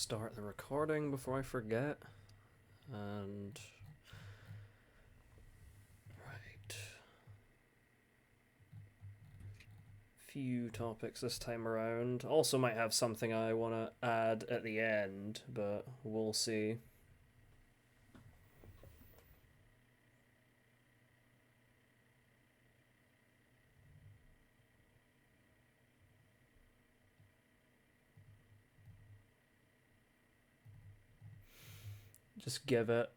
start the recording before I forget. And... right. Few topics this time around. Also might have something I want to add at the end, but we'll see. Just give it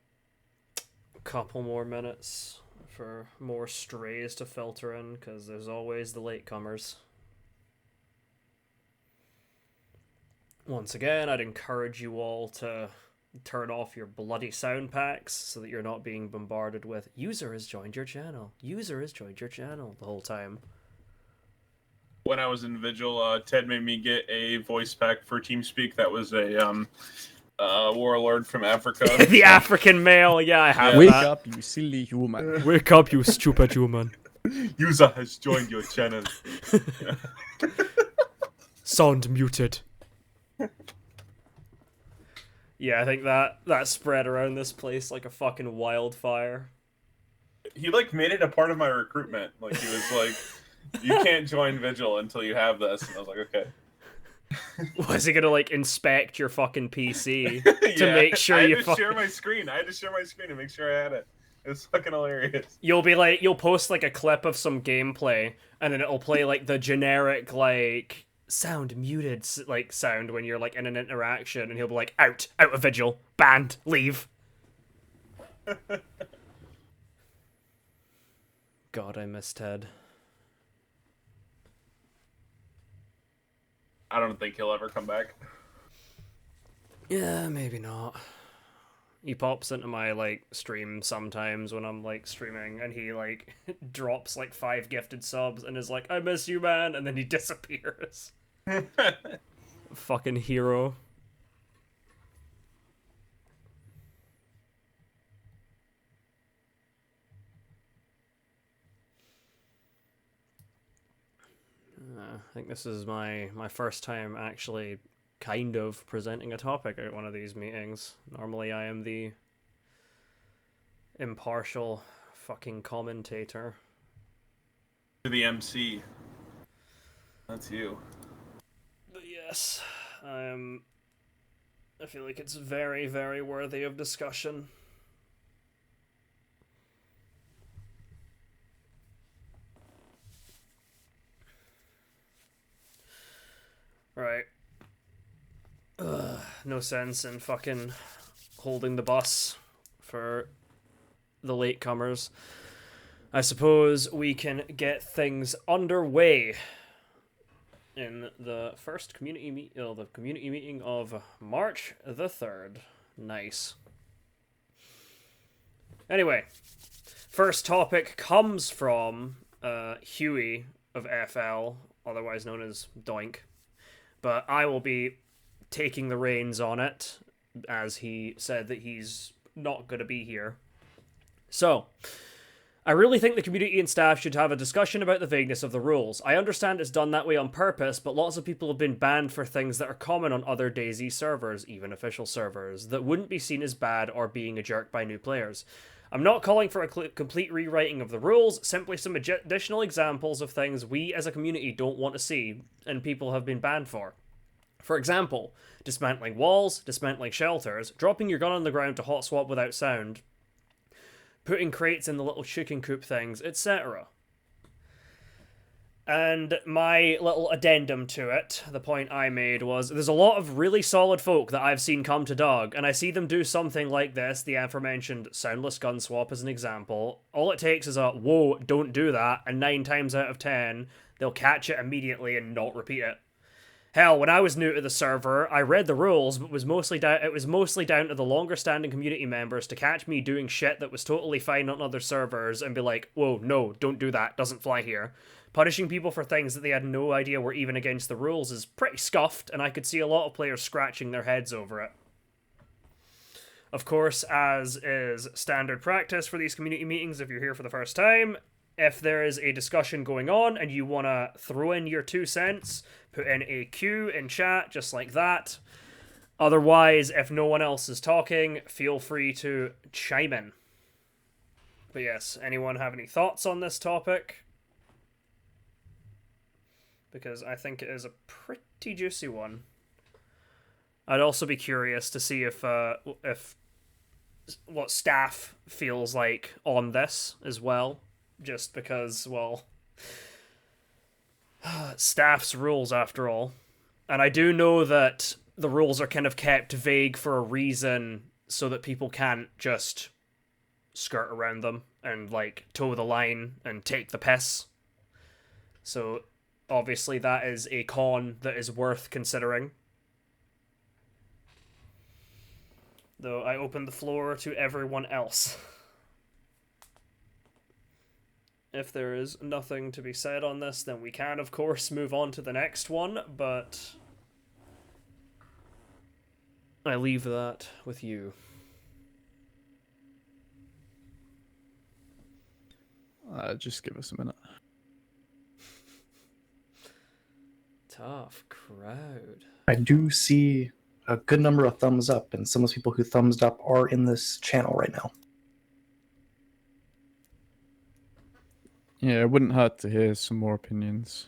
a couple more minutes for more strays to filter in, because there's always the latecomers. Once again, I'd encourage you all to turn off your bloody sound packs so that you're not being bombarded with "user has joined your channel, user has joined your channel" the whole time. When I was in Vigil, Ted made me get a voice pack for TeamSpeak that was a warlord from Africa. The African male, yeah, I have Wake that. up, you silly human. Wake up, you stupid human. User has joined your channel. Sound muted. Yeah, I think that spread around this place like a fucking wildfire. He made it a part of my recruitment. He was like, "You can't join Vigil until you have this," and I was like, "Okay." Was he gonna inspect your fucking PC to make sure I had you to share my screen. I had to share my screen to make sure I had it. It was fucking hilarious. You'll post a clip of some gameplay, and then it'll play the generic sound muted sound when you're in an interaction, and he'll be like, out of Vigil, banned, leave. God, I miss Ted. I don't think he'll ever come back. Yeah, maybe not. He pops into my stream sometimes when I'm streaming, and he drops 5 gifted subs and is like, "I miss you, man," and then he disappears. Fucking hero. I think this is my first time actually kind of presenting a topic at one of these meetings. Normally I am the impartial fucking commentator. To the MC. That's you. But yes, I feel like it's very, very worthy of discussion. Right. No sense in fucking holding the bus for the latecomers. I suppose we can get things underway in the first community meeting of March the 3rd. Nice. Anyway, first topic comes from Huey of FL, otherwise known as Doink. But I will be taking the reins on it, as he said that he's not going to be here. So, I really think the community and staff should have a discussion about the vagueness of the rules. I understand it's done that way on purpose, but lots of people have been banned for things that are common on other DayZ servers, even official servers, that wouldn't be seen as bad or being a jerk by new players. I'm not calling for a complete rewriting of the rules, simply some additional examples of things we as a community don't want to see and people have been banned for. For example, dismantling walls, dismantling shelters, dropping your gun on the ground to hot swap without sound, putting crates in the little chicken coop things, etc. And my little addendum to it, the point I made was, there's a lot of really solid folk that I've seen come to Dog, and I see them do something like this, the aforementioned soundless gun swap as an example. All it takes is a, whoa, don't do that, and 9 times out of 10, they'll catch it immediately and not repeat it. Hell, when I was new to the server, I read the rules, but it was mostly down to the longer-standing community members to catch me doing shit that was totally fine on other servers and be like, whoa, no, don't do that, doesn't fly here. Punishing people for things that they had no idea were even against the rules is pretty scuffed, and I could see a lot of players scratching their heads over it. Of course, as is standard practice for these community meetings, if you're here for the first time, if there is a discussion going on and you want to throw in your 2 cents, put in a Q in chat, just like that. Otherwise, if no one else is talking, feel free to chime in. But yes, anyone have any thoughts on this topic? Because I think it is a pretty juicy one. I'd also be curious to see if what staff feels like on this as well, just because, well, staff's rules after all. And I do know that the rules are kind of kept vague for a reason so that people can't just skirt around them and like toe the line and take the piss. So obviously that is a con that is worth considering. Though I open the floor to everyone else. If there is nothing to be said on this, then we can, of course, move on to the next one, but I leave that with you. Just give us a minute. Tough crowd. I do see a good number of thumbs up, and some of those people who thumbs up are in this channel right now. Yeah, it wouldn't hurt to hear some more opinions,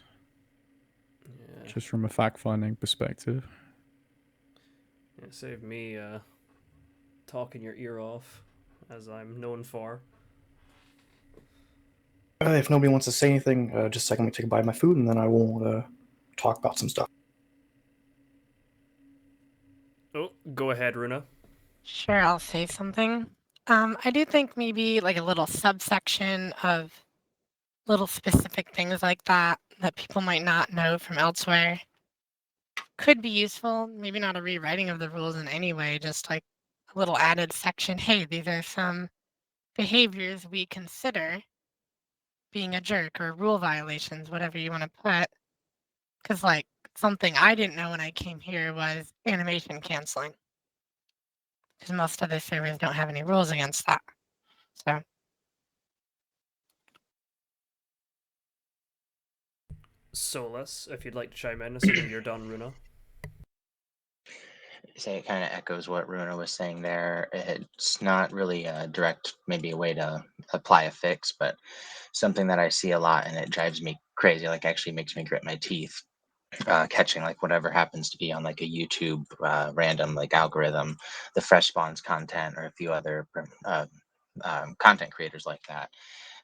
Yeah, just from a fact-finding perspective. yeah, save me talking your ear off, as I'm known for. If nobody wants to say anything, just a second, let me take a bite of my food, and then I will talk about some stuff. Oh, go ahead, Runa. Sure, I'll say something. I do think maybe like a little subsection of little specific things like that that people might not know from elsewhere could be useful. Maybe not a rewriting of the rules in any way, just like a little added section. Hey, these are some behaviors we consider being a jerk or rule violations, whatever you want to put. Because, like, something I didn't know when I came here was animation canceling. Because most other servers don't have any rules against that. So, Solus, if you'd like to chime in, assuming you're done, Runa. Say it kind of echoes what Runa was saying there. It's not really a direct, maybe a way to apply a fix, but something that I see a lot and it drives me crazy, like actually makes me grit my teeth. Catching like whatever happens to be on like a YouTube random like algorithm, the fresh spawns content or a few other content creators like that.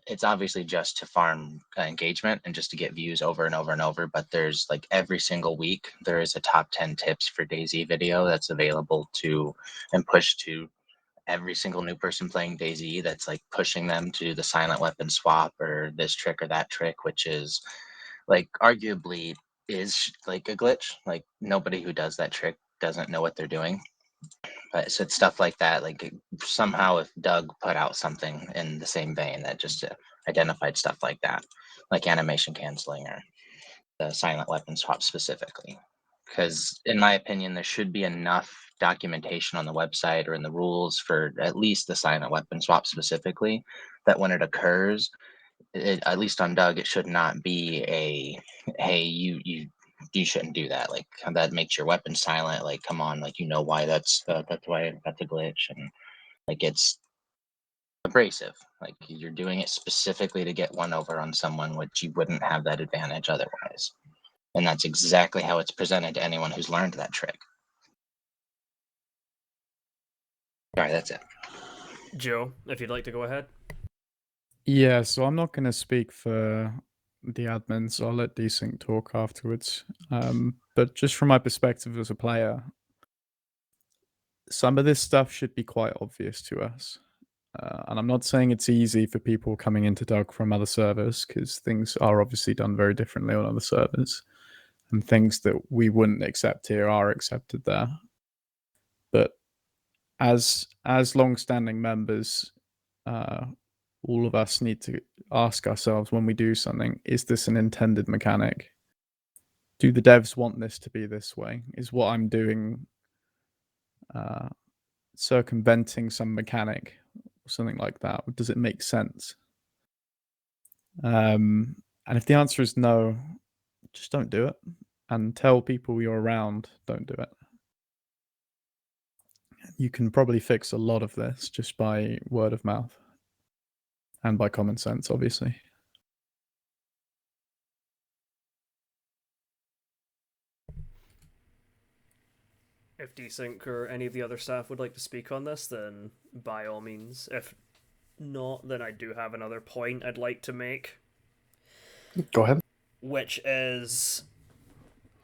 It's obviously just to farm engagement and just to get views over and over and over. But there's like every single week there is a top 10 tips for DayZ video that's available to and pushed to every single new person playing DayZ. That's like pushing them to the silent weapon swap or this trick or that trick, which is like arguably is like a glitch. Like nobody who does that trick doesn't know what they're doing. But so it's stuff like that. Like somehow if Doug put out something in the same vein that just identified stuff like that, like animation canceling or the silent weapon swap specifically. Because in my opinion, there should be enough documentation on the website or in the rules for at least the silent weapon swap specifically, that when it occurs, at least on Doug, it should not be a, hey, you shouldn't do that. Like that makes your weapon silent. Like, come on, like you know why that's why that's a glitch, and like it's abrasive. Like you're doing it specifically to get one over on someone, which you wouldn't have that advantage otherwise. And that's exactly how it's presented to anyone who's learned that trick. All right, that's it. Joe, if you'd like to go ahead. Yeah, so I'm not going to speak for the admins. I'll let Desync talk afterwards. But just from my perspective as a player, some of this stuff should be quite obvious to us. And I'm not saying it's easy for people coming into Doug from other servers, because things are obviously done very differently on other servers. And things that we wouldn't accept here are accepted there. But as long-standing members, all of us need to ask ourselves when we do something, is this an intended mechanic? Do the devs want this to be this way? Is what I'm doing circumventing some mechanic or something like that? Does it make sense? And if the answer is no, just don't do it. And tell people you're around, don't do it. you can probably fix a lot of this just by word of mouth and by common sense, obviously. If Desync or any of the other staff would like to speak on this, then by all means. If not, then I do have another point I'd like to make. Go ahead. Which is,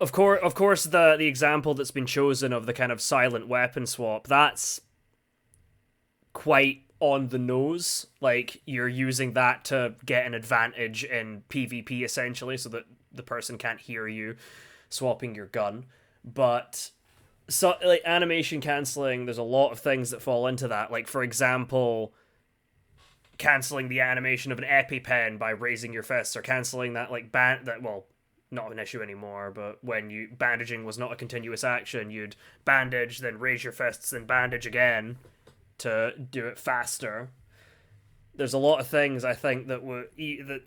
of course, the example that's been chosen of the kind of silent weapon swap, that's quite on the nose. Like, you're using that to get an advantage in PvP, essentially, so that the person can't hear you swapping your gun. But so, like, animation cancelling, there's a lot of things that fall into that. Like, for example, cancelling the animation of an EpiPen by raising your fists, or cancelling that, like, well, not an issue anymore, but when bandaging was not a continuous action, you'd bandage, then raise your fists, then bandage again to do it faster. There's a lot of things, I think, that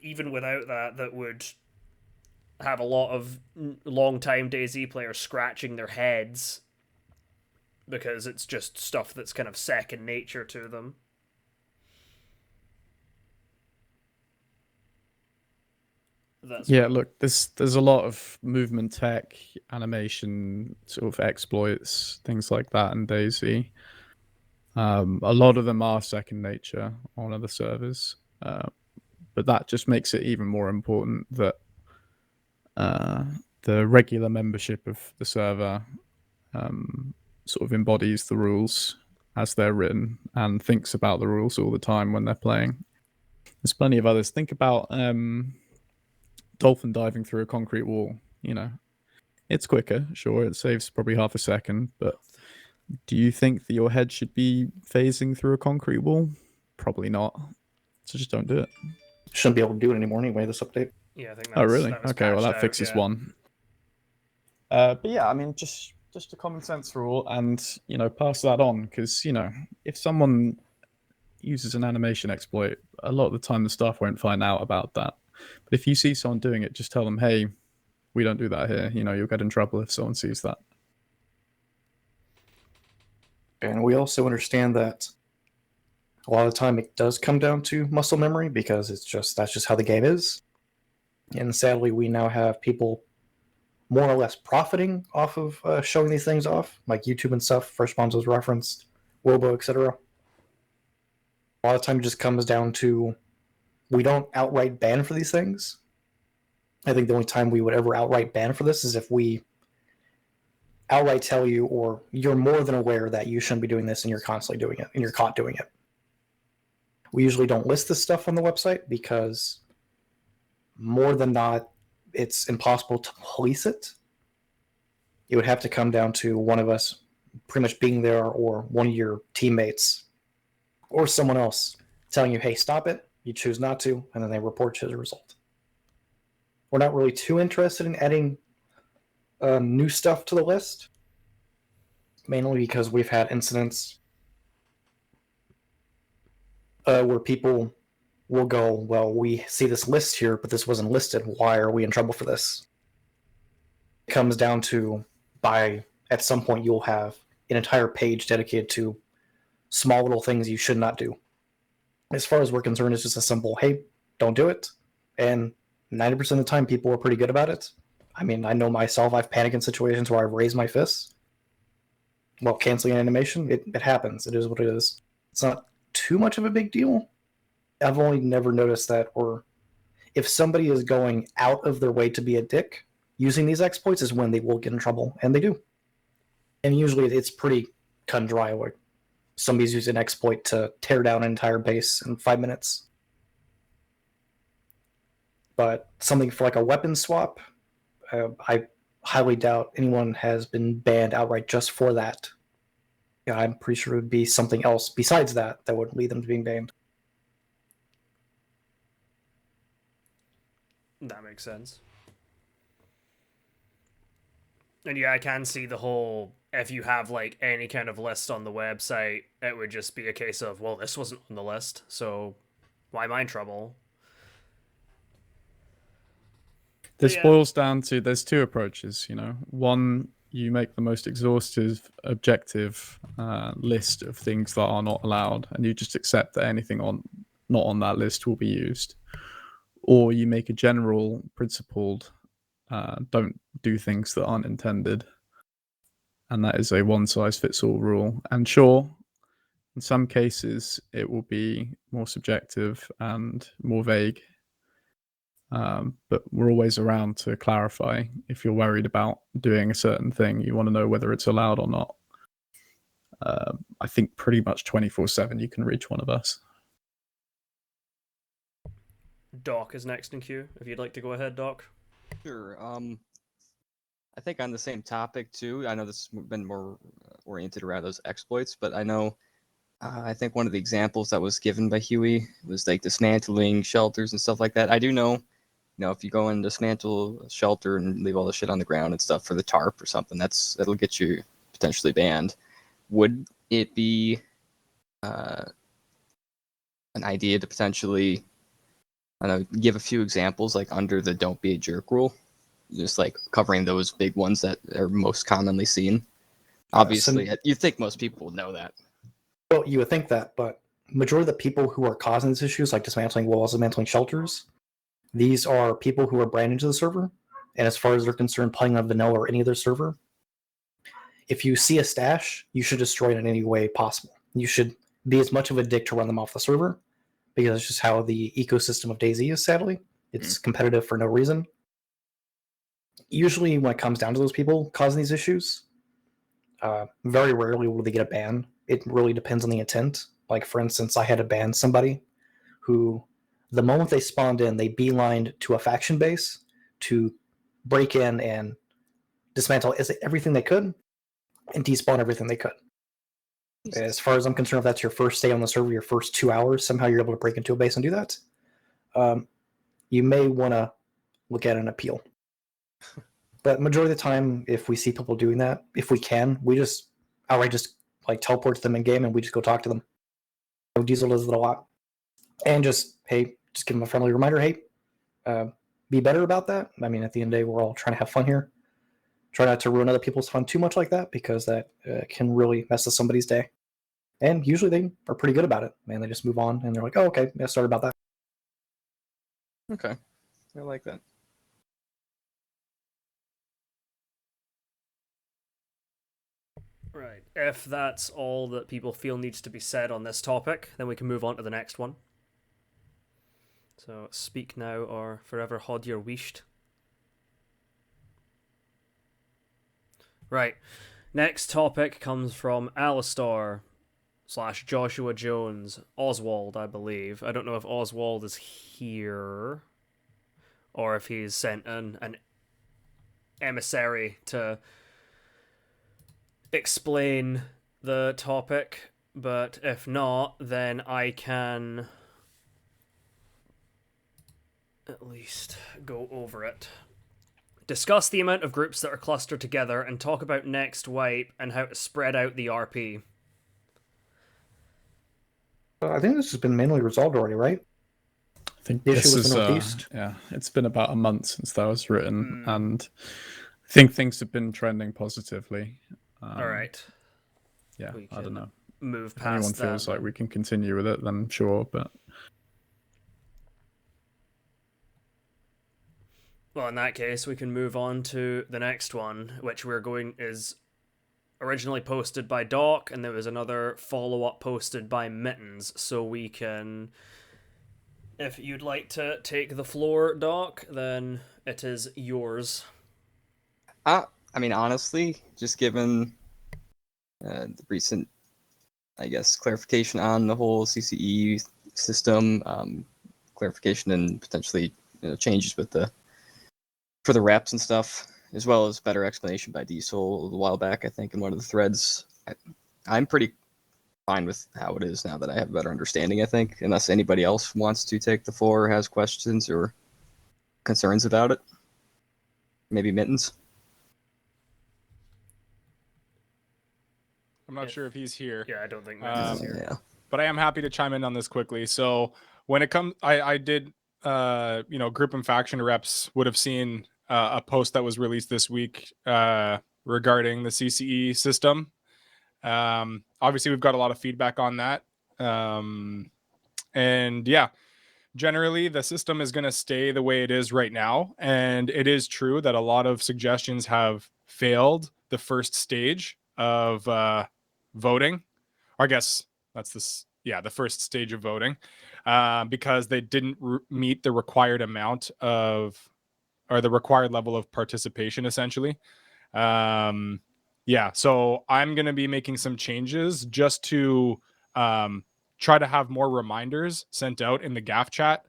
even without that would have a lot of long-time DayZ players scratching their heads, because it's just stuff that's kind of second nature to them. Look, there's a lot of movement tech, animation, sort of exploits, things like that in DayZ. A lot of them are second nature on other servers, but that just makes it even more important that the regular membership of the server sort of embodies the rules as they're written and thinks about the rules all the time when they're playing. There's plenty of others. Think about dolphin diving through a concrete wall. You know, it's quicker, sure, it saves probably half a second, but do you think that your head should be phasing through a concrete wall? Probably not. So just don't do it. Shouldn't be able to do it anymore anyway, this update. Yeah, I think Oh, really? that was Okay, well, that patched fixes out, yeah. one. But yeah, I mean, just a common sense rule, and, you know, pass that on, because, you know, if someone uses an animation exploit, a lot of the time the staff won't find out about that. But if you see someone doing it, just tell them, hey, we don't do that here. You know, you'll get in trouble if someone sees that. And we also understand that a lot of the time it does come down to muscle memory, because that's just how the game is. And sadly, we now have people more or less profiting off of showing these things off, like YouTube and stuff. First Bombs was referenced, Wobo, etc. A lot of time it just comes down to, we don't outright ban for these things. I think the only time we would ever outright ban for this is if we outright tell you, or you're more than aware that you shouldn't be doing this and you're constantly doing it and you're caught doing it. We usually don't list this stuff on the website because more than not, it's impossible to police it. It would have to come down to one of us pretty much being there, or one of your teammates or someone else telling you, hey, stop it. You choose not to, and then they report you as a result. We're not really too interested in adding new stuff to the list, mainly because we've had incidents where people will go, well, we see this list here, but this wasn't listed. Why are we in trouble for this? It comes down to, at some point, you'll have an entire page dedicated to small little things you should not do. As far as we're concerned, it's just a simple, hey, don't do it. And 90% of the time, people are pretty good about it. I mean, I know myself, I've panicked in situations where I've raised my fists while canceling an animation. It happens. It is what it is. It's not too much of a big deal. I've only never noticed that, or if somebody is going out of their way to be a dick using these exploits, is when they will get in trouble, and they do. And usually it's pretty cut and dry, where somebody's using an exploit to tear down an entire base in 5 minutes. But something for like a weapon swap, I highly doubt anyone has been banned outright just for that. Yeah, I'm pretty sure it would be something else besides that would lead them to being banned. That makes sense. And yeah, I can see the whole, if you have like any kind of list on the website, it would just be a case of, well, this wasn't on the list, so why am I in trouble? This boils down to, there's two approaches, you know. One, you make the most exhaustive, objective list of things that are not allowed, and you just accept that anything not on that list will be used. Or you make a general principled, don't do things that aren't intended, and that is a one-size-fits-all rule. And sure, in some cases, it will be more subjective and more vague. But we're always around to clarify if you're worried about doing a certain thing, you want to know whether it's allowed or not. I think pretty much 24/7 you can reach one of us. Doc is next in queue. If you'd like to go ahead, Doc. Sure. I think on the same topic too. I know this has been more oriented around those exploits, but I know I think one of the examples that was given by Huey was like dismantling shelters and stuff like that. I do know, if you go and dismantle a shelter and leave all the shit on the ground and stuff for the tarp or something, that'll get you potentially banned. Would it be an idea to potentially, I don't know, give a few examples like under the "don't be a jerk" rule, just like covering those big ones that are most commonly seen? Obviously, you think most people would know that. Well, you would think that, but majority of the people who are causing these issues, like dismantling walls, dismantling shelters, these are people who are brand new to the server. And as far as they're concerned, playing on vanilla or any other server, if you see a stash, you should destroy it in any way possible. You should be as much of a dick to run them off the server, because it's just how the ecosystem of DayZ is, sadly. It's competitive for no reason. Usually when it comes down to those people causing these issues, very rarely will they get a ban. It really depends on the intent. Like, for instance, I had to ban somebody who, the moment they spawned in, they beelined to a faction base to break in and dismantle everything they could and despawn everything they could. As far as I'm concerned, if that's your first day on the server, your first 2 hours, somehow you're able to break into a base and do that, you may want to look at an appeal. But majority of the time, if we see people doing that, if we can, we just outright just like teleport to them in game and we just go talk to them. Diesel does it a lot. And just give them a friendly reminder, hey, be better about that. I mean, at the end of the day, we're all trying to have fun here. Try not to ruin other people's fun too much like that, because that can really mess with somebody's day. And usually they are pretty good about it. Man, they just move on and they're like, oh, okay, yeah, sorry about that. Okay. I like that. Right. If that's all that people feel needs to be said on this topic, then we can move on to the next one. So, speak now or forever hold your wished. Right. Next topic comes from Alistar / Joshua Jones. Oswald, I believe. I don't know if Oswald is here or if he's sent an emissary to explain the topic, but if not, then I can at least go over it. Discuss the amount of groups that are clustered together and talk about next wipe and how to spread out the RP. I think this has been mainly resolved already, right? I think The this issue with is the Northeast? yeah, it's been about a month since that was written, and I think things have been trending positively. All right. Yeah, We I don't can know. move If anyone past feels that. like we can continue with it, then sure, but Well, in that case, we can move on to the next one, which is originally posted by Doc, and there was another follow-up posted by Mittens, so we can... If you'd like to take the floor, Doc, then it is yours. I mean, honestly, just given the recent, I guess, clarification on the whole CCE system, clarification and potentially changes with for the reps and stuff, as well as better explanation by Diesel a while back, I think, in one of the threads. I'm pretty fine with how it is now that I have a better understanding, I think, unless anybody else wants to take the floor or has questions or concerns about it. Maybe Mittens. I'm not sure if he's here. Yeah, I don't think Mittens is here. Yeah. But I am happy to chime in on this quickly. So when it comes, I did, group and faction reps would have seen a post that was released this week regarding the CCE system. Obviously, we've got a lot of feedback on that. And yeah, generally, the system is going to stay the way it is right now. And it is true that a lot of suggestions have failed the first stage of voting. I guess that's the first stage of voting, because they didn't meet the required amount of, or the required level of participation, essentially. Yeah, so I'm going to be making some changes just to try to have more reminders sent out in the GAF chat,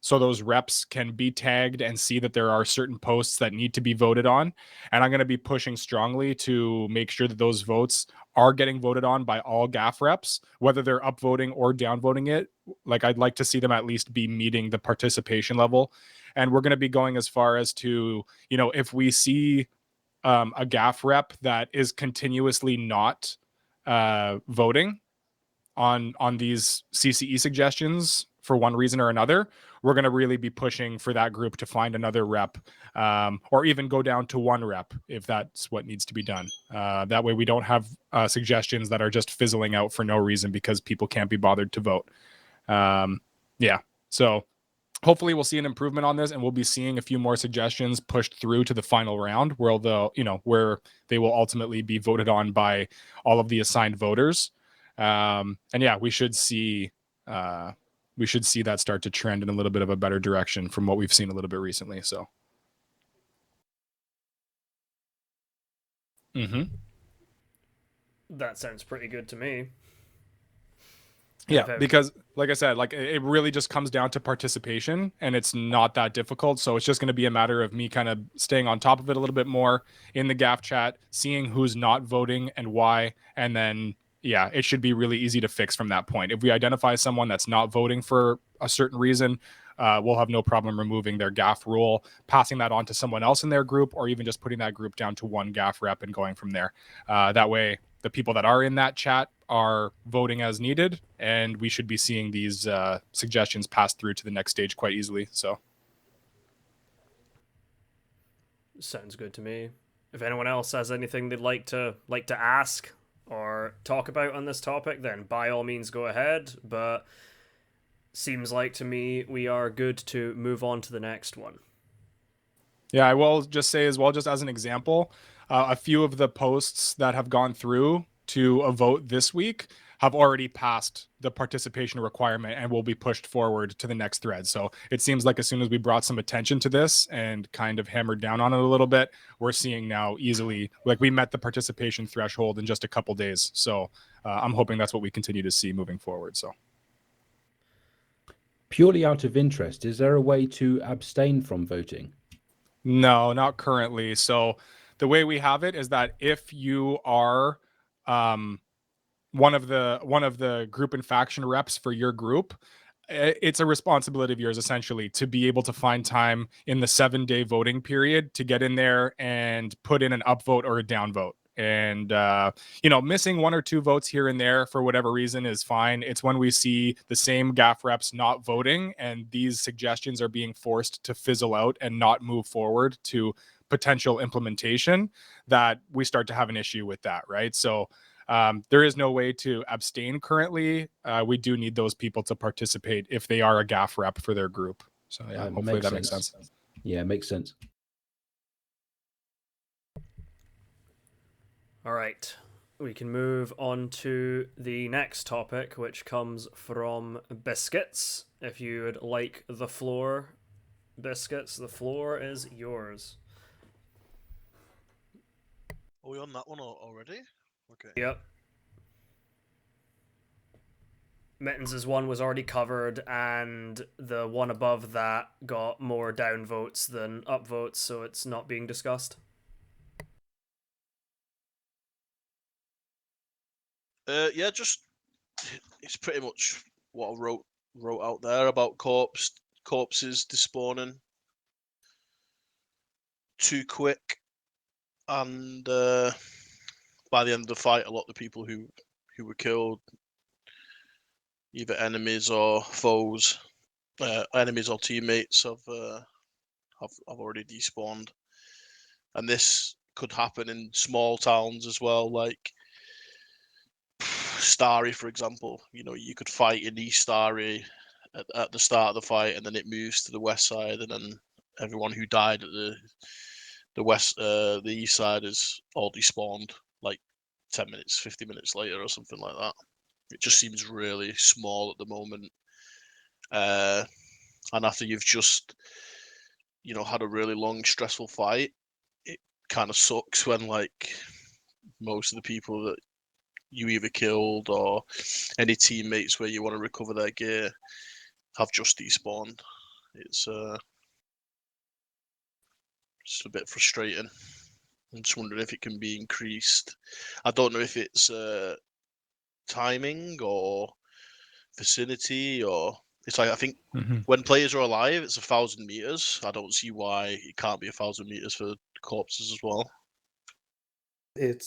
so those reps can be tagged and see that there are certain posts that need to be voted on. And I'm going to be pushing strongly to make sure that those votes are getting voted on by all GAF reps, whether they're upvoting or downvoting it. Like, I'd like to see them at least be meeting the participation level. And we're going to be going as far as to, if we see a GAF rep that is continuously not voting on these CCE suggestions for one reason or another, we're going to really be pushing for that group to find another rep, or even go down to one rep if that's what needs to be done. That way we don't have suggestions that are just fizzling out for no reason because people can't be bothered to vote. Yeah, so hopefully we'll see an improvement on this, and we'll be seeing a few more suggestions pushed through to the final round where where they will ultimately be voted on by all of the assigned voters. And yeah, we should see that start to trend in a little bit of a better direction from what we've seen a little bit recently. So That sounds pretty good to me. Yeah, because like I said, it really just comes down to participation, and it's not that difficult. So it's just going to be a matter of me kind of staying on top of it a little bit more in the GAF chat, seeing who's not voting and why. And then, yeah, it should be really easy to fix from that point. If we identify someone that's not voting for a certain reason, we'll have no problem removing their GAF rule, passing that on to someone else in their group, or even just putting that group down to one GAF rep and going from there. That way, the people that are in that chat are voting as needed, and we should be seeing these suggestions pass through to the next stage quite easily. So sounds good to me. If anyone else has anything they'd like to ask or talk about on this topic, then by all means go ahead. But seems like to me we are good to move on to the next one. Yeah, I will just say as well, just as an example, a few of the posts that have gone through to a vote this week have already passed the participation requirement and will be pushed forward to the next thread. So it seems like as soon as we brought some attention to this and kind of hammered down on it a little bit, we're seeing now easily, like, we met the participation threshold in just a couple days. So I'm hoping that's what we continue to see moving forward. So purely out of interest, is there a way to abstain from voting? No, not currently. So the way we have it is that if you are one of the group and faction reps for your group, it's a responsibility of yours essentially to be able to find time in the 7-day voting period to get in there and put in an upvote or a downvote. And missing 1 or 2 votes here and there for whatever reason is fine. It's when we see the same GAF reps not voting and these suggestions are being forced to fizzle out and not move forward to potential implementation that we start to have an issue with that, right? So there is no way to abstain currently. We do need those people to participate if they are a GAF rep for their group. So yeah, hopefully that makes sense. Yeah, makes sense. All right, we can move on to the next topic, which comes from Biscuits. If you would like the floor, Biscuits, the floor is yours. Are we on that one already? Okay. Yep. Mittens' one was already covered, and the one above that got more downvotes than upvotes, so it's not being discussed. Yeah, just it's pretty much what I wrote out there about corpses despawning too quick, and by the end of the fight, a lot of the people who were killed, either enemies or foes, enemies or teammates, have already despawned, and this could happen in small towns as well, like Starry, for example. You know, you could fight in East Starry at the start of the fight, and then it moves to the west side, and then everyone who died at the east side is all despawned like 10 minutes, 50 minutes later, or something like that. It just seems really small at the moment. And after you've just, you know, had a really long, stressful fight, it kind of sucks when like most of the people that you either killed or any teammates where you want to recover their gear have just despawned. It's just a bit frustrating. I'm just wondering if it can be increased. I don't know if it's timing or vicinity, or it's like I think when players are alive, it's 1,000 meters. I don't see why it can't be 1,000 meters for corpses as well. It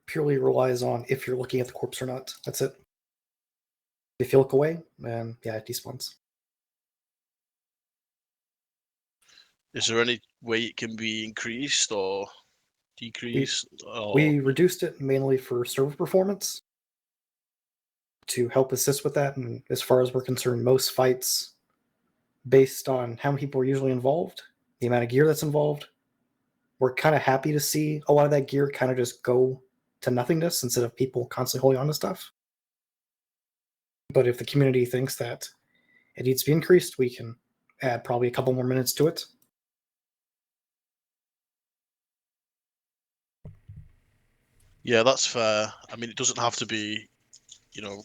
purely relies on if you're looking at the corpse or not. That's it. If you look away, then yeah, it despawns. Is there any way it can be increased or decreased? We reduced it mainly for server performance to help assist with that. And as far as we're concerned, most fights, based on how many people are usually involved, the amount of gear that's involved, we're kind of happy to see a lot of that gear kind of just go to nothingness instead of people constantly holding on to stuff. But if the community thinks that it needs to be increased, we can add probably a couple more minutes to it. Yeah, that's fair. I mean, it doesn't have to be, a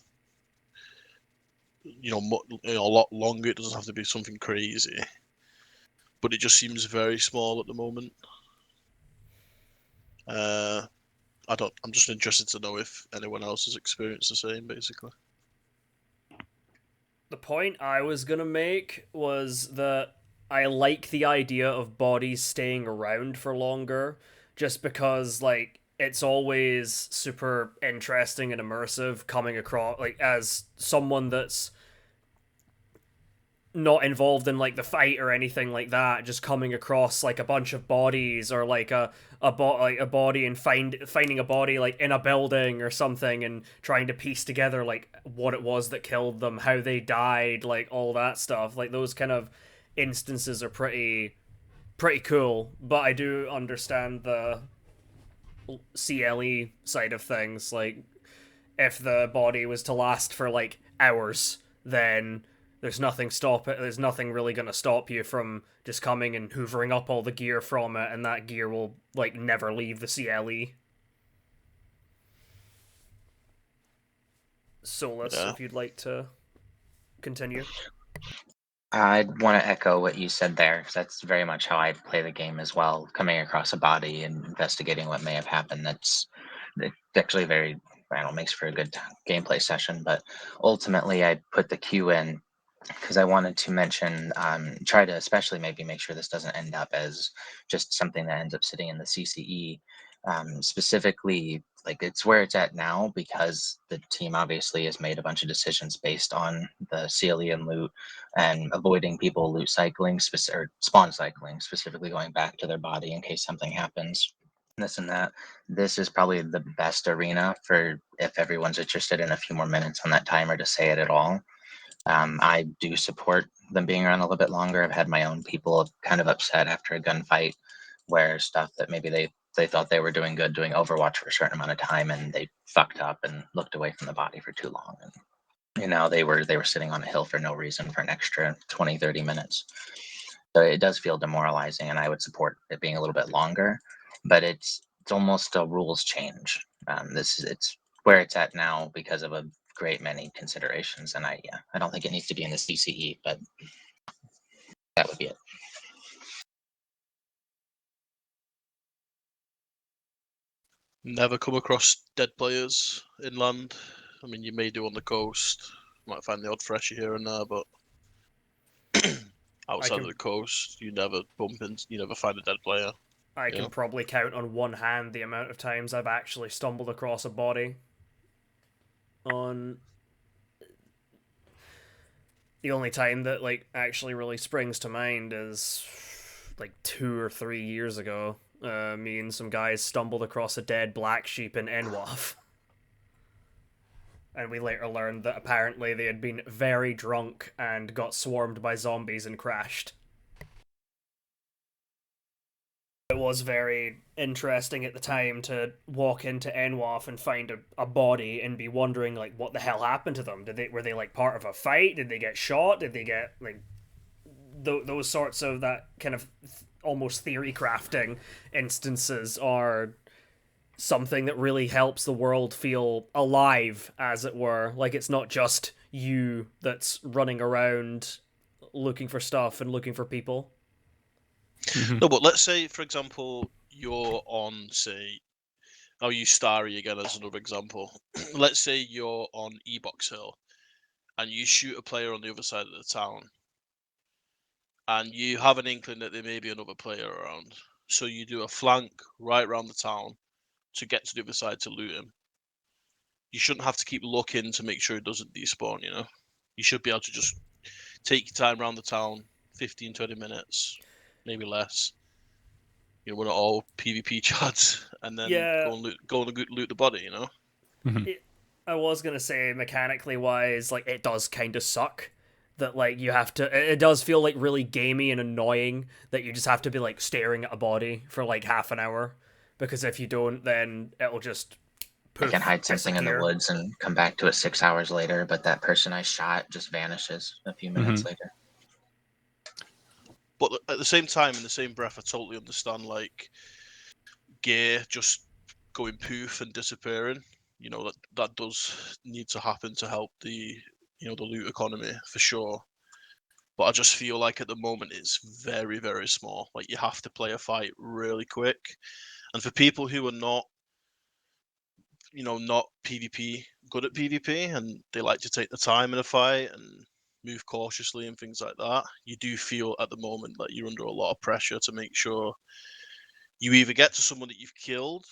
lot longer. It doesn't have to be something crazy, but it just seems very small at the moment. I'm just interested to know if anyone else has experienced the same, basically. The point I was gonna make was that I like the idea of bodies staying around for longer, just because, like, it's always super interesting and immersive coming across, like, as someone that's not involved in like the fight or anything like that, just coming across like a bunch of bodies or like a body and finding a body like in a building or something and trying to piece together like what it was that killed them, how they died, like all that stuff. Like those kind of instances are pretty cool, but I do understand the CLE side of things. Like if the body was to last for like hours, then there's nothing really gonna stop you from just coming and hoovering up all the gear from it, and that gear will like never leave the CLE. Solus, Yeah. if you'd like to continue. I'd want to echo what you said there, 'cause that's very much how I play the game as well. Coming across a body and investigating what may have happened. It's actually very, I don't know, makes for a good gameplay session. But ultimately, I put the queue in because I wanted to mention, try to especially maybe make sure this doesn't end up as just something that ends up sitting in the CCE. Specifically, like it's where it's at now because the team obviously has made a bunch of decisions based on the CLE and loot and avoiding people loot cycling, or spawn cycling, specifically going back to their body in case something happens. This and that. This is probably the best arena for if everyone's interested in a few more minutes on that timer to say it at all. I do support them being around a little bit longer. I've had my own people kind of upset after a gunfight where stuff that maybe they thought they were doing good doing Overwatch for a certain amount of time and they fucked up and looked away from the body for too long. And they were sitting on a hill for no reason for an extra 20, 30 minutes. So it does feel demoralizing, and I would support it being a little bit longer, but it's almost a rules change. It's where it's at now because of a great many considerations, and I don't think it needs to be in the CCE, but that would be it. Never come across dead players inland. I mean, you may do on the coast. You might find the odd freshie here and there, but outside of the coast, you never find a dead player. I can probably count on one hand the amount of times I've actually stumbled across a body. On the only time that like actually really springs to mind is like 2 or 3 years ago. me and some guys stumbled across a dead black sheep in Enwaf. And we later learned that apparently they had been very drunk and got swarmed by zombies and crashed. It was very interesting at the time to walk into Enwaf and find a body and be wondering, like, what the hell happened to them? Were they like part of a fight? Did they get shot? Did they get like those sorts of that kind of almost theory crafting instances are something that really helps the world feel alive, as it were. Like, it's not just you that's running around looking for stuff and looking for people. No, but let's say, for example, you're on, say, I'll use Starry again as another example. Let's say you're on E-Box Hill and you shoot a player on the other side of the town and you have an inkling that there may be another player around. So you do a flank right around the town to get to the other side to loot him. You shouldn't have to keep looking to make sure it doesn't despawn, you know? You should be able to just take your time around the town, 15, 20 minutes, maybe less. You know, we're not all PvP chads, and then go and loot the body, you know? I was gonna say, mechanically wise, like, it does kind of suck that, like, you have to, it does feel like really gamey and annoying that you just have to be like staring at a body for like half an hour, because if you don't, then it'll just I can hide something in the woods and come back to it 6 hours later, but that person I shot just vanishes a few minutes later. But at the same time, in the same breath, I totally understand, like, gear just going poof and disappearing. You know, that does need to happen to help the, you know, the loot economy for sure. But I just feel like at the moment it's very, very small. Like, you have to play a fight really quick. And for people who are not, you know, not PvP, good at PvP, and they like to take the time in a fight and move cautiously and things like that, you do feel at the moment that you're under a lot of pressure to make sure you either get to someone that you've killed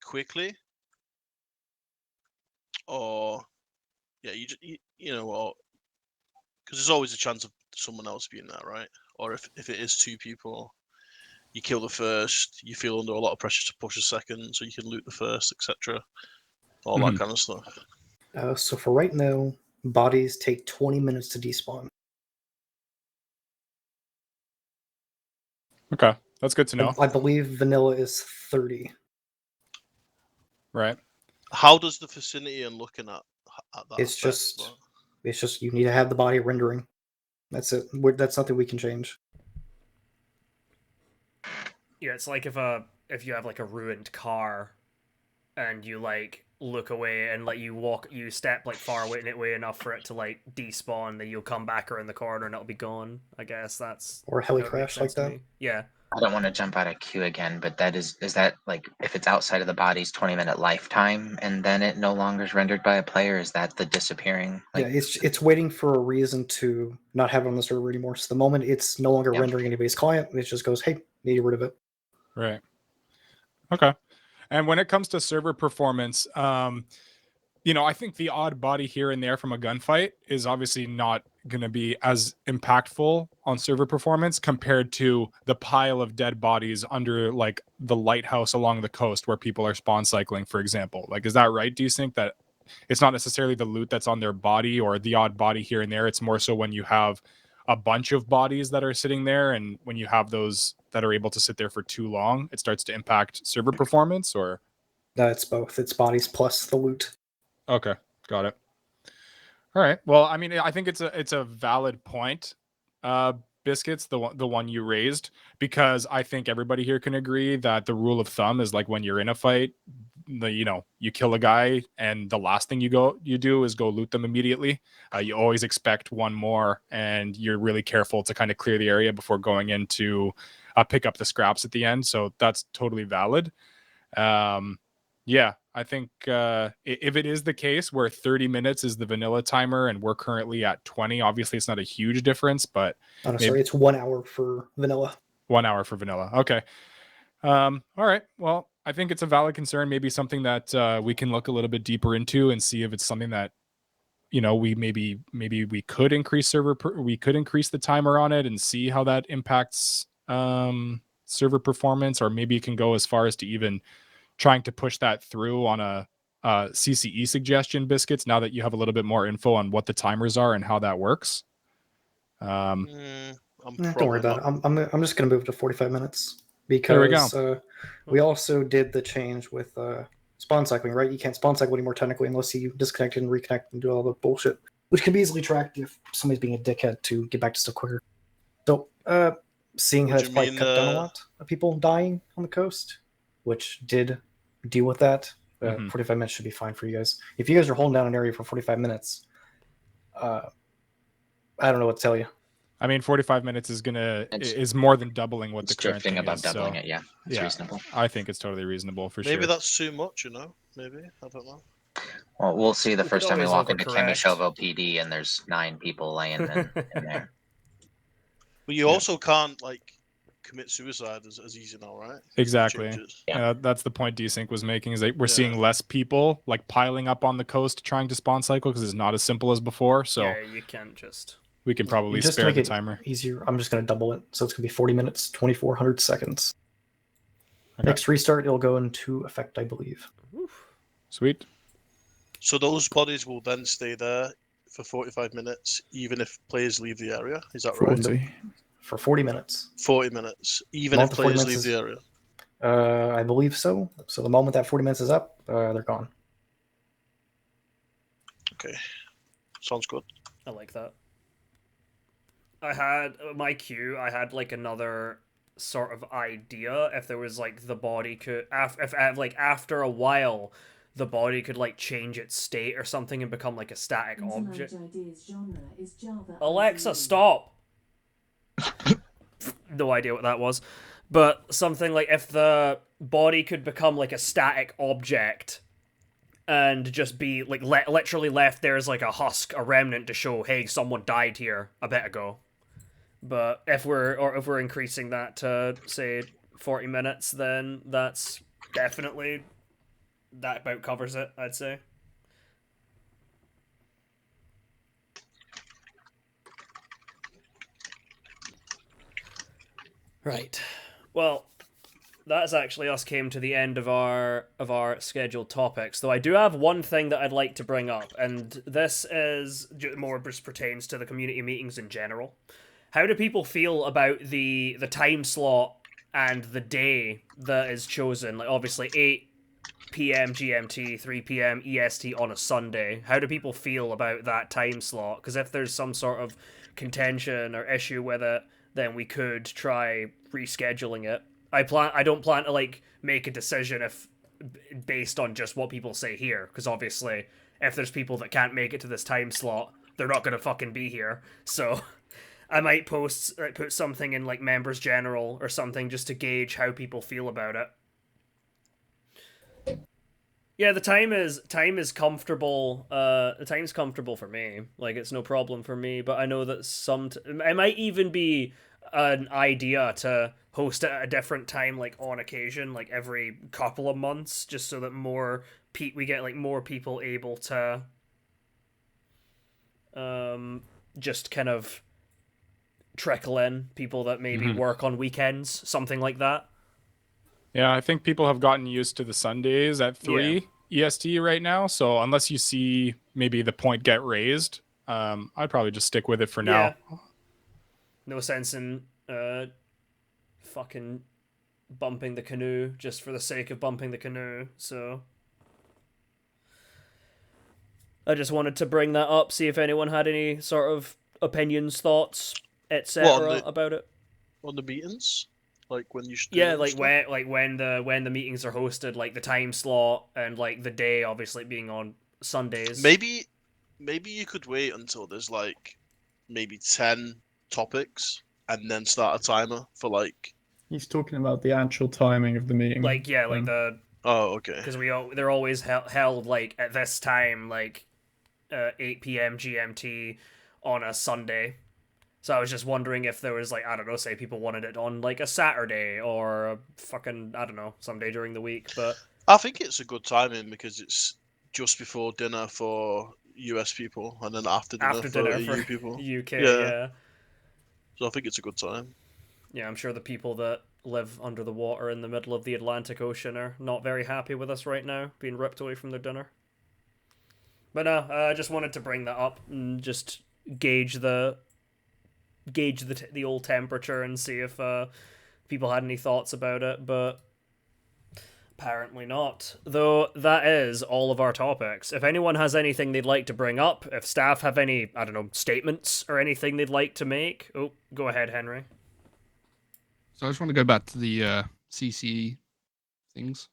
quickly, or you know, or because there's always a chance of someone else being there, right? Or if it is two people, you kill the first, you feel under a lot of pressure to push a second so you can loot the first, etc. All that kind of stuff. So for right now, bodies take 20 minutes to despawn. Okay, that's good to know. I believe vanilla is 30. Right. How does the vicinity and looking at that It's affect just that? it's just you need to have the body rendering. That's it. That's something we can change. Yeah, it's like if you have like a ruined car and you like look away and like you step like far away enough for it to like despawn, then you'll come back around the corner and it'll be gone. I guess that's, or a heli that would make crash like sense to that. me. Yeah. I don't want to jump out of queue again, but is that like if it's outside of the body's 20-minute lifetime and then it no longer is rendered by a player? Is that the disappearing? Like, Yeah, it's waiting for a reason to not have it on the server anymore. So the moment it's no longer rendering anybody's client, it just goes, "Hey, need to get rid of it." Right. Okay. And when it comes to server performance, you know, I think the odd body here and there from a gunfight is obviously not going to be as impactful on server performance compared to the pile of dead bodies under like the lighthouse along the coast where people are spawn cycling, for example. Like, is that right? Do you think that it's not necessarily the loot that's on their body or the odd body here and there? It's more so when you have a bunch of bodies that are sitting there, and when you have those that are able to sit there for too long, it starts to impact server performance? Or It's both. It's bodies plus the loot. okay, got it. All right. Well, I mean, I think it's a valid point, Biscuits, the one you raised, because I think everybody here can agree that the rule of thumb is like when you're in a fight, you kill a guy and the last thing you do is go loot them immediately. You always expect one more, and you're really careful to kind of clear the area before going in to pick up the scraps at the end. So that's totally valid. Yeah, I think if it is the case where 30 minutes is the vanilla timer and we're currently at 20, obviously it's not a huge difference, but Oh, no, sorry, it's 1 hour for vanilla. 1 hour for vanilla. Okay. All right. Well, I think it's a valid concern, maybe something that we can look a little bit deeper into and see if it's something that, you know, we maybe we could increase we could increase the timer on it and see how that impacts server performance, or maybe you can go as far as to even trying to push that through on a CCE suggestion, Biscuits, now that you have a little bit more info on what the timers are and how that works. I'm Don't worry about not. it. I'm just going to move to 45 minutes There we go. because we also did the change with spawn cycling, right? You can't spawn cycle anymore technically unless you disconnect and reconnect and do all the bullshit, which can be easily tracked if somebody's being a dickhead to get back to stuff quicker. So, seeing how What it's do you probably mean, cut down a lot of people dying on the coast, which did deal with that. 45 minutes should be fine for you guys. If you guys are holding down an area for 45 minutes, I don't know what to tell you. I mean, 45 minutes is more than doubling what the current drifting thing above is. doubling So, it. Yeah, it's reasonable. I think it's totally reasonable for sure. Maybe that's too much, Maybe, I don't know. Well, we'll see the first time we walk into overcorrect. Camishovo PD and there's 9 people laying in there. But you also can't commit suicide as easy now, right? Exactly. That's the point Desync was making, is that we're seeing less people piling up on the coast trying to spawn cycle because it's not as simple as before. So yeah, you can't just. We can probably just spare the timer. Easier. I'm just going to double it, so it's going to be 40 minutes, 2,400 seconds. Okay. Next restart, it'll go into effect, I believe. Sweet. So those bodies will then stay there for 45 minutes, even if players leave the area. Is that right? For 40 minutes. 40 minutes, even if players leave the area. I believe so. So the moment that 40 minutes is up, they're gone. Okay, sounds good. I like that. I had my queue. I had another sort of idea if there was the body could after a while the body could change its state or something and become a static object. Alexa, stop. No idea what that was, but something if the body could become a static object and just be literally left there as a husk, a remnant to show, hey, someone died here a bit ago. But if we're increasing that to say 40 minutes, then that's definitely, that about covers it, I'd say. Right. Well, that's actually us came to the end of our scheduled topics. Though I do have one thing that I'd like to bring up, and this is more just pertains to the community meetings in general. How do people feel about the time slot and the day that is chosen? Obviously 8 p.m. GMT, 3 p.m. EST on a Sunday. How do people feel about that time slot? Because if there's some sort of contention or issue with it, then we could try rescheduling it. I don't plan to make a decision based on just what people say here, because obviously if there's people that can't make it to this time slot, they're not gonna fucking be here. So I might put something in members general or something just to gauge how people feel about it. Yeah, the time is comfortable. The time's comfortable for me. It's no problem for me. But I know that it might even be an idea to host it at a different time, on occasion, every couple of months, just so that we get more people able to just kind of trickle in, people that maybe work on weekends, something like that. Yeah, I think people have gotten used to the Sundays at 3 EST right now. So unless you see maybe the point get raised, I'd probably just stick with it for now. No sense in fucking bumping the canoe just for the sake of bumping the canoe. So I just wanted to bring that up, see if anyone had any sort of opinions, thoughts, etc. about it. On the meetings? When you should when the meetings are hosted, the time slot and the day obviously being on Sundays. Maybe you could wait until there's maybe 10 topics and then start a timer for He's talking about the actual timing of the meeting. Oh, okay. Because they're always held at this time 8 p.m. GMT on a Sunday. So I was just wondering if there was I don't know, say people wanted it on a Saturday or a fucking, I don't know, someday during the week. But I think it's a good timing because it's just before dinner for US people and then after dinner for EU people. UK, yeah. So I think it's a good time. Yeah, I'm sure the people that live under the water in the middle of the Atlantic Ocean are not very happy with us right now, being ripped away from their dinner. But no, I just wanted to bring that up and just gauge the old temperature and see if people had any thoughts about it, but apparently not. Though that is all of our topics. If anyone has anything they'd like to bring up, if staff have any, I don't know, statements or anything they'd like to make, oh, go ahead, Henry. So I just want to go back to the CC things.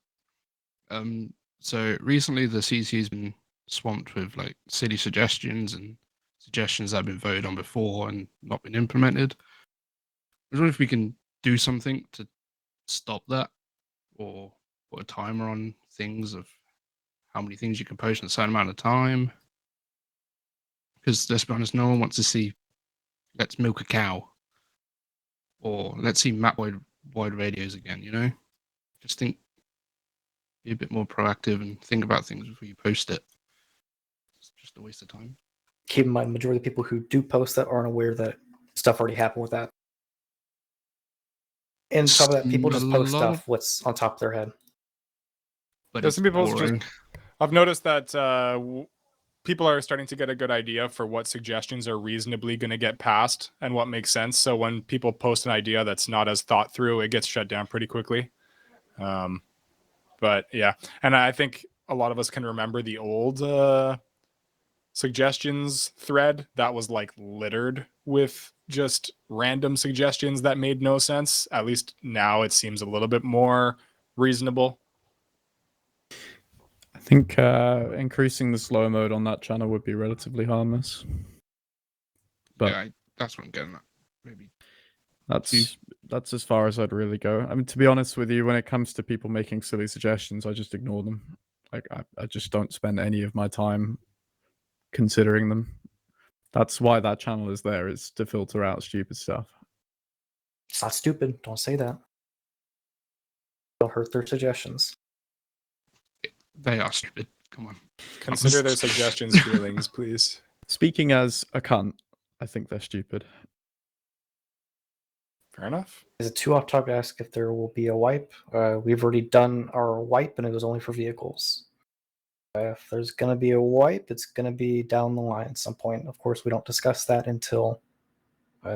So recently the CC has been swamped with like silly suggestions and suggestions that have been voted on before and not been implemented. I was wondering if we can do something to stop that, or put a timer on things of how many things you can post in a certain amount of time. Because let's be honest, no one wants to see "let's milk a cow" or "let's see map wide radios again." You know, just be a bit more proactive and think about things before you post it. It's just a waste of time. Keep in mind, the majority of the people who do post that aren't aware that stuff already happened with that. And top of that, people just post stuff what's on top of their head. But There's it's some people boring. I've noticed that people are starting to get a good idea for what suggestions are reasonably going to get passed and what makes sense. So when people post an idea that's not as thought through, it gets shut down pretty quickly. But yeah, and I think a lot of us can remember the old suggestions thread that was like littered with just random suggestions that made no sense. At least now it seems a little bit more reasonable. I think increasing the slow mode on that channel would be relatively harmless. But yeah, that's what I'm getting at. Maybe that's as far as I'd really go. I mean, to be honest with you, when it comes to people making silly suggestions, I just ignore them. Like I just don't spend any of my time considering them. That's why that channel is there, is to filter out stupid stuff. It's not stupid. Don't say that. They'll hurt their suggestions. They are stupid. Come on. Consider their suggestions feelings, please. Speaking as a cunt, I think they're stupid. Fair enough. Is it too off topic to ask if there will be a wipe? We've already done our wipe, and it was only for vehicles. If there's going to be a wipe, it's going to be down the line at some point. Of course, we don't discuss that until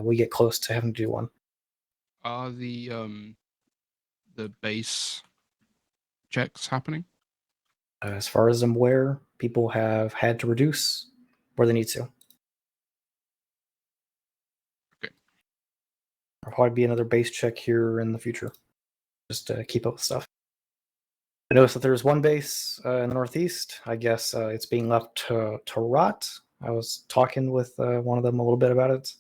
we get close to having to do one. Are the base checks happening? As far as I'm aware, people have had to reduce where they need to. Okay. There'll probably be another base check here in the future, just to keep up with stuff. I noticed that there's one base in the northeast. I guess it's being left to rot. I was talking with one of them a little bit about it.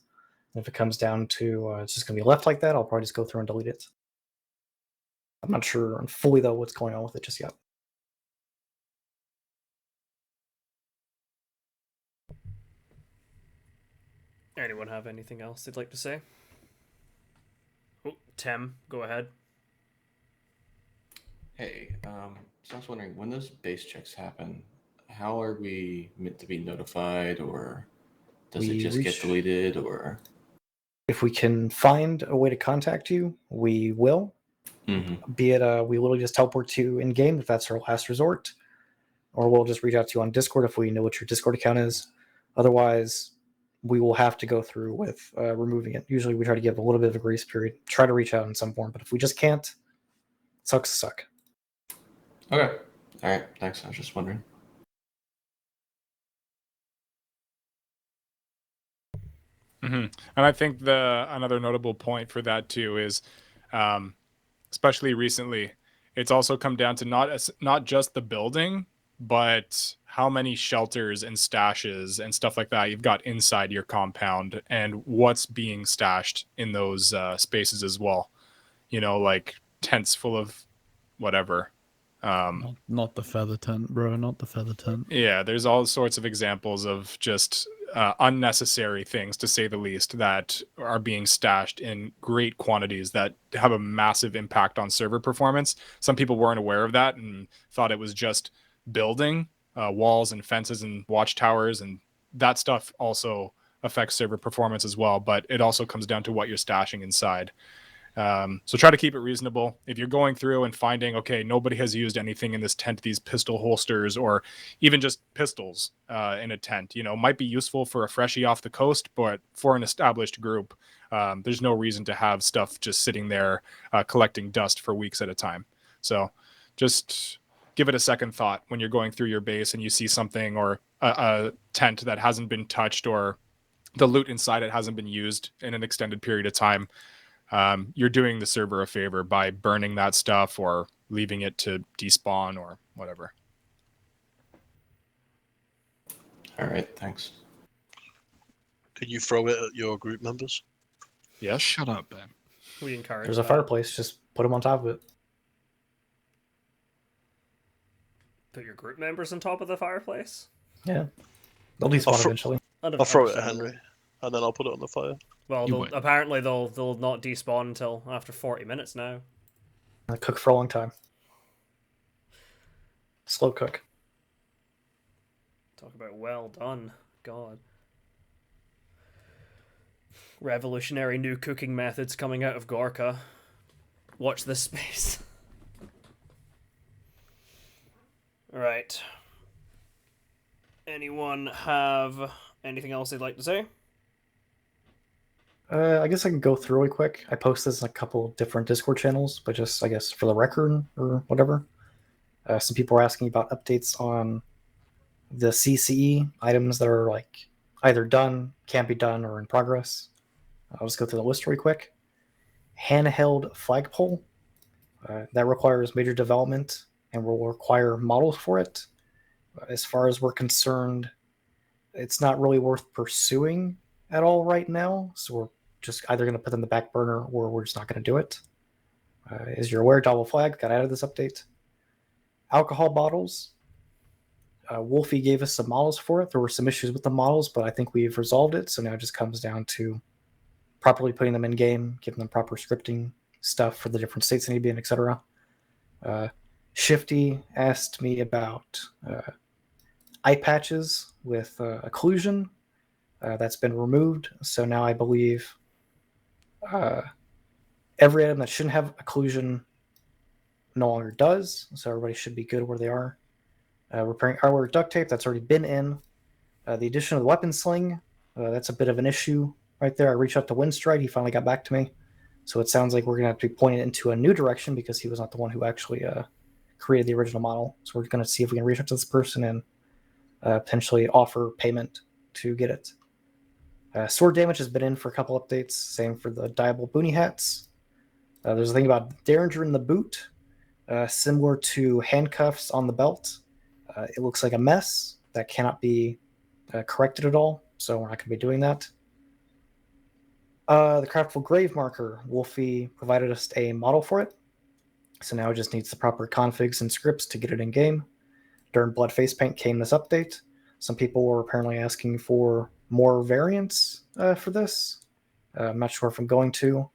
And if it comes down to it's just going to be left like that, I'll probably just go through and delete it. I'm not sure fully, though, what's going on with it just yet. Anyone have anything else they'd like to say? Oh, Tim, go ahead. Hey, so I was wondering, when those base checks happen, how are we meant to be notified, or does it just get deleted, or? If we can find a way to contact you, we will. Mm-hmm. Be it we will just teleport you in game if that's our last resort, or we'll just reach out to you on Discord if we know what your Discord account is. Otherwise, we will have to go through with removing it. Usually we try to give a little bit of a grace period, try to reach out in some form, but if we just can't, it sucks to suck. Okay. All right. Thanks. I was just wondering. Mm-hmm. And I think another notable point for that too is, especially recently, it's also come down to not just the building, but how many shelters and stashes and stuff like that you've got inside your compound, and what's being stashed in those spaces as well. You know, like tents full of whatever. Not the feather tent, bro. Not the feather tent. Yeah, there's all sorts of examples of just unnecessary things, to say the least, that are being stashed in great quantities that have a massive impact on server performance. Some people weren't aware of that and thought it was just building walls and fences and watchtowers, and that stuff also affects server performance as well. But it also comes down to what you're stashing inside. So try to keep it reasonable. If you're going through and finding, okay, nobody has used anything in this tent, these pistol holsters, or even just pistols in a tent, might be useful for a freshie off the coast, but for an established group, there's no reason to have stuff just sitting there collecting dust for weeks at a time. So just give it a second thought when you're going through your base and you see something or a tent that hasn't been touched or the loot inside it hasn't been used in an extended period of time. You're doing the server a favor by burning that stuff or leaving it to despawn or whatever. All right, thanks. Can you throw it at your group members? Yes. Shut up, Ben. We encourage There's a that. fireplace. Just put them on top of it. Put your group members on top of the fireplace? Yeah. They'll despawn eventually. I'll throw it at Henry, and then I'll put it on the fire. Well, apparently they'll not despawn until after 40 minutes now. They cook for a long time. Slow cook. Talk about well done. God. Revolutionary new cooking methods coming out of Gorka. Watch this space. Alright. Anyone have anything else they'd like to say? I guess I can go through really quick. I post this in a couple different Discord channels, but just, I guess, for the record or whatever. Some people are asking about updates on the CCE items that are like either done, can't be done, or in progress. I'll just go through the list really quick. Handheld flagpole. That requires major development and will require models for it. As far as we're concerned, it's not really worth pursuing at all right now, so we're just either going to put them in the back burner or we're just not going to do it. As you're aware, double flag got added this update. Alcohol bottles. Wolfie gave us some models for it. There were some issues with the models, but I think we've resolved it, so now it just comes down to properly putting them in game, giving them proper scripting stuff for the different states they need to be in, etc. Shifty asked me about eye patches with occlusion. That's been removed, so now I believe every item that shouldn't have occlusion no longer does, so everybody should be good where they are. Repairing armor duct tape, that's already been in. The addition of the weapon sling, that's a bit of an issue right there. I reached out to Windstride, he finally got back to me. So it sounds like we're going to have to be pointed into a new direction because he was not the one who actually created the original model. So we're going to see if we can reach out to this person and potentially offer payment to get it. Sword damage has been in for a couple updates. Same for the dyeable boonie hats. There's a thing about Derringer in the boot, similar to handcuffs on the belt. It looks like a mess that cannot be corrected at all, so we're not going to be doing that. The craftable grave marker, Wolfie provided us a model for it, so now it just needs the proper configs and scripts to get it in game. During Blood Face Paint came this update. Some people were apparently asking for more variants for this. I'm not sure if I'm going to,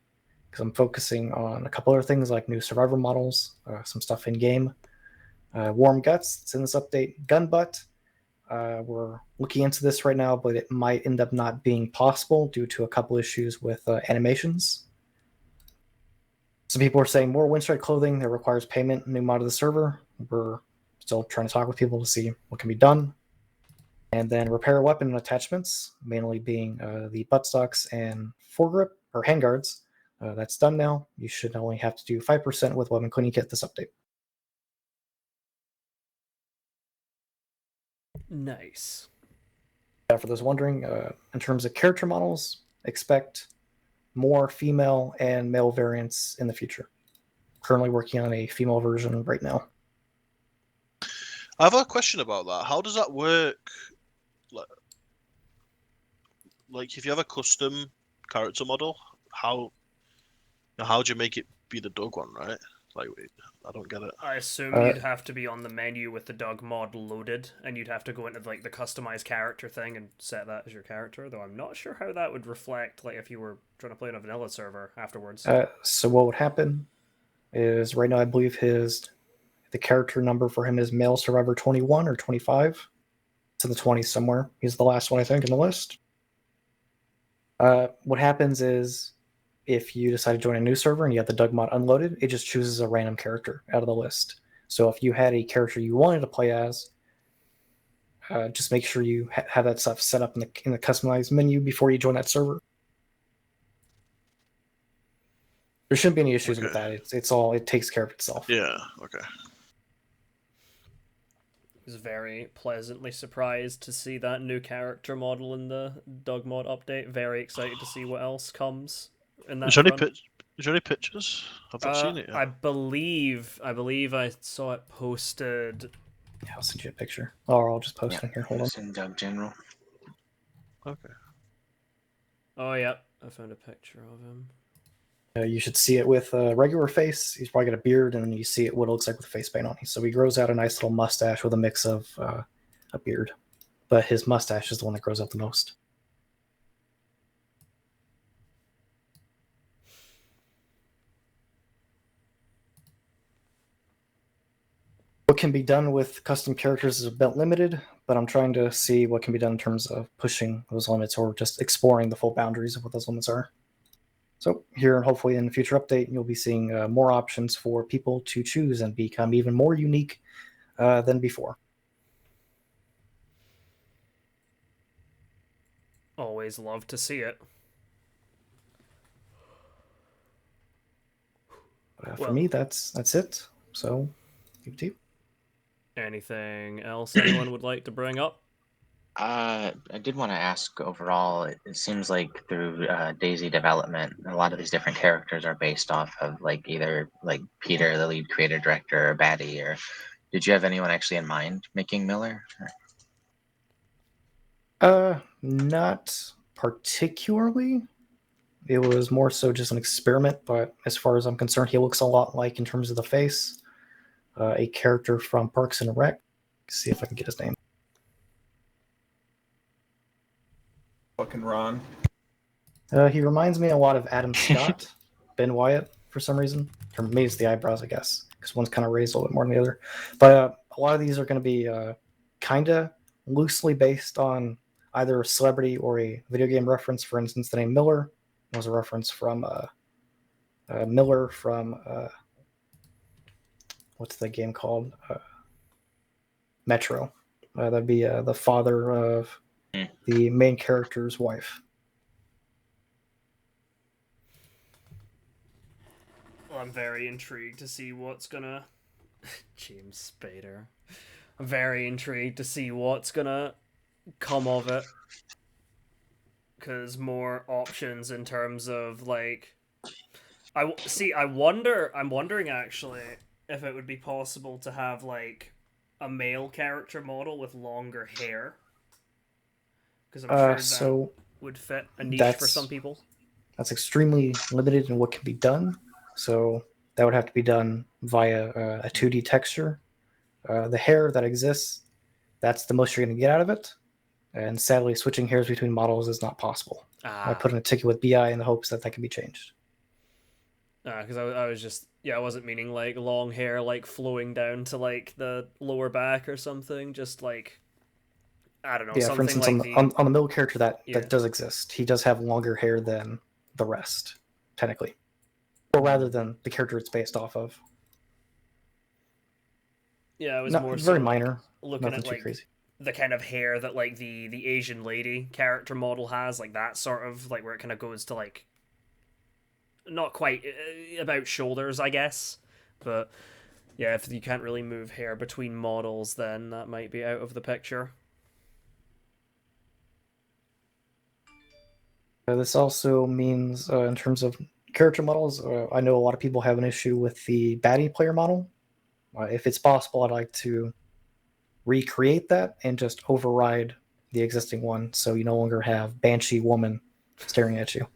because I'm focusing on a couple other things like new survivor models, some stuff in game. Warm Guts, it's in this update. Gun Butt, we're looking into this right now, but it might end up not being possible due to a couple issues with animations. Some people are saying more Windstrike clothing that requires payment, new mod of the server. We're still trying to talk with people to see what can be done. And then repair weapon attachments, mainly being the buttstocks and foregrip or handguards. That's done now. You should only have to do 5% with weapon cleaning kit this update. Nice. For those wondering, in terms of character models, expect more female and male variants in the future. Currently working on a female version right now. I have a question about that. How does that work? Like if you have a custom character model, how do you make it be the dog one, right? Like, wait, I don't get it. I assume you'd have to be on the menu with the dog mod loaded, and you'd have to go into like the customized character thing and set that as your character. Though I'm not sure how that would reflect, like if you were trying to play on a vanilla server afterwards. So what would happen is right now I believe the character number for him is male survivor 21 or 25. It's in the 20s somewhere. He's the last one I think in the list. What happens is if you decide to join a new server and you have the Doug mod unloaded, it just chooses a random character out of the list. So if you had a character you wanted to play as, just make sure you have that stuff set up in the customized menu before you join that server. There shouldn't be any issues with that. It takes care of itself. Yeah. Okay. I was very pleasantly surprised to see that new character model in the Doug mod update. Very excited to see what else comes in that. Is there any pictures? I've not seen it yet. I believe I saw it posted. Yeah, I'll send you a picture. Or I'll just post it here. Hold on. It's in Doug General. Okay. Oh yeah, I found a picture of him. You should see it with a regular face. He's probably got a beard, and then you see it what it looks like with face paint on. So he grows out a nice little mustache with a mix of a beard, but his mustache is the one that grows out the most. What can be done with custom characters is a bit limited, but I'm trying to see what can be done in terms of pushing those limits or just exploring the full boundaries of what those limits are. So here, hopefully in the future update, you'll be seeing more options for people to choose and become even more unique than before. Always love to see it. For me, that's it. So, give it to you. Anything else anyone would like to bring up? I did want to ask overall, it seems like through DayZ development, a lot of these different characters are based off of like either like Peter, the lead creator director, or Batty, or did you have anyone actually in mind making Miller? Not particularly. It was more so just an experiment, but as far as I'm concerned, he looks a lot like, in terms of the face, a character from Parks and Rec. Let's see if I can get his name. Fucking Ron. He reminds me a lot of Adam Scott, Ben Wyatt, for some reason. Or maybe it's the eyebrows, I guess, because one's kind of raised a little bit more than the other. But a lot of these are going to be kind of loosely based on either a celebrity or a video game reference. For instance, the name Miller was a reference from Miller from what's the game called? Metro. That'd be the father of the main character's wife. Well, I'm very intrigued to see what's gonna... James Spader. I'm very intrigued to see what's gonna come of it. Because more options in terms of, like... I'm wondering, actually, if it would be possible to have, like, a male character model with longer hair. Because I'm sure that would fit a niche for some people. That's extremely limited in what can be done. So that would have to be done via a 2D texture. The hair that exists, that's the most you're going to get out of it. And sadly, switching hairs between models is not possible. I put in a ticket with BI in the hopes that can be changed. Because I was just... Yeah, I wasn't meaning, like, long hair, like, flowing down to, like, the lower back or something. Just, like... I don't know. Yeah, something for instance, like on the middle character, that does exist. He does have longer hair than the rest, technically. Or rather than the character it's based off of. Yeah, it was more very so minor. Looking Nothing at too like crazy. the kind of hair that like the Asian lady character model has, like that sort of like where it kind of goes to like not quite about shoulders, I guess. But yeah, if you can't really move hair between models, then that might be out of the picture. This also means, in terms of character models, I know a lot of people have an issue with the Batty player model. If it's possible, I'd like to recreate that and just override the existing one, so you no longer have Banshee Woman staring at you.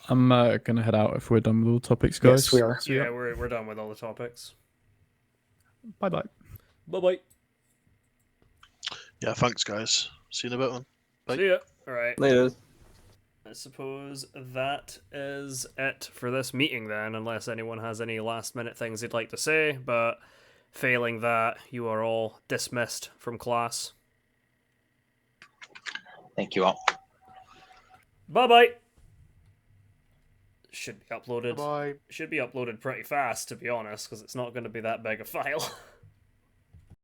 I'm gonna head out if we're done with all topics, guys. Yes, we are. Yeah, we're done with all the topics. Bye bye. Bye bye. Yeah, thanks, guys. See you in a bit, man. Bye. See ya. All right. Later. I suppose that is it for this meeting then, unless anyone has any last minute things they'd like to say, but failing that, you are all dismissed from class. Thank you all. Bye bye. Should be uploaded. Bye. Should be uploaded pretty fast, to be honest, because it's not going to be that big a file.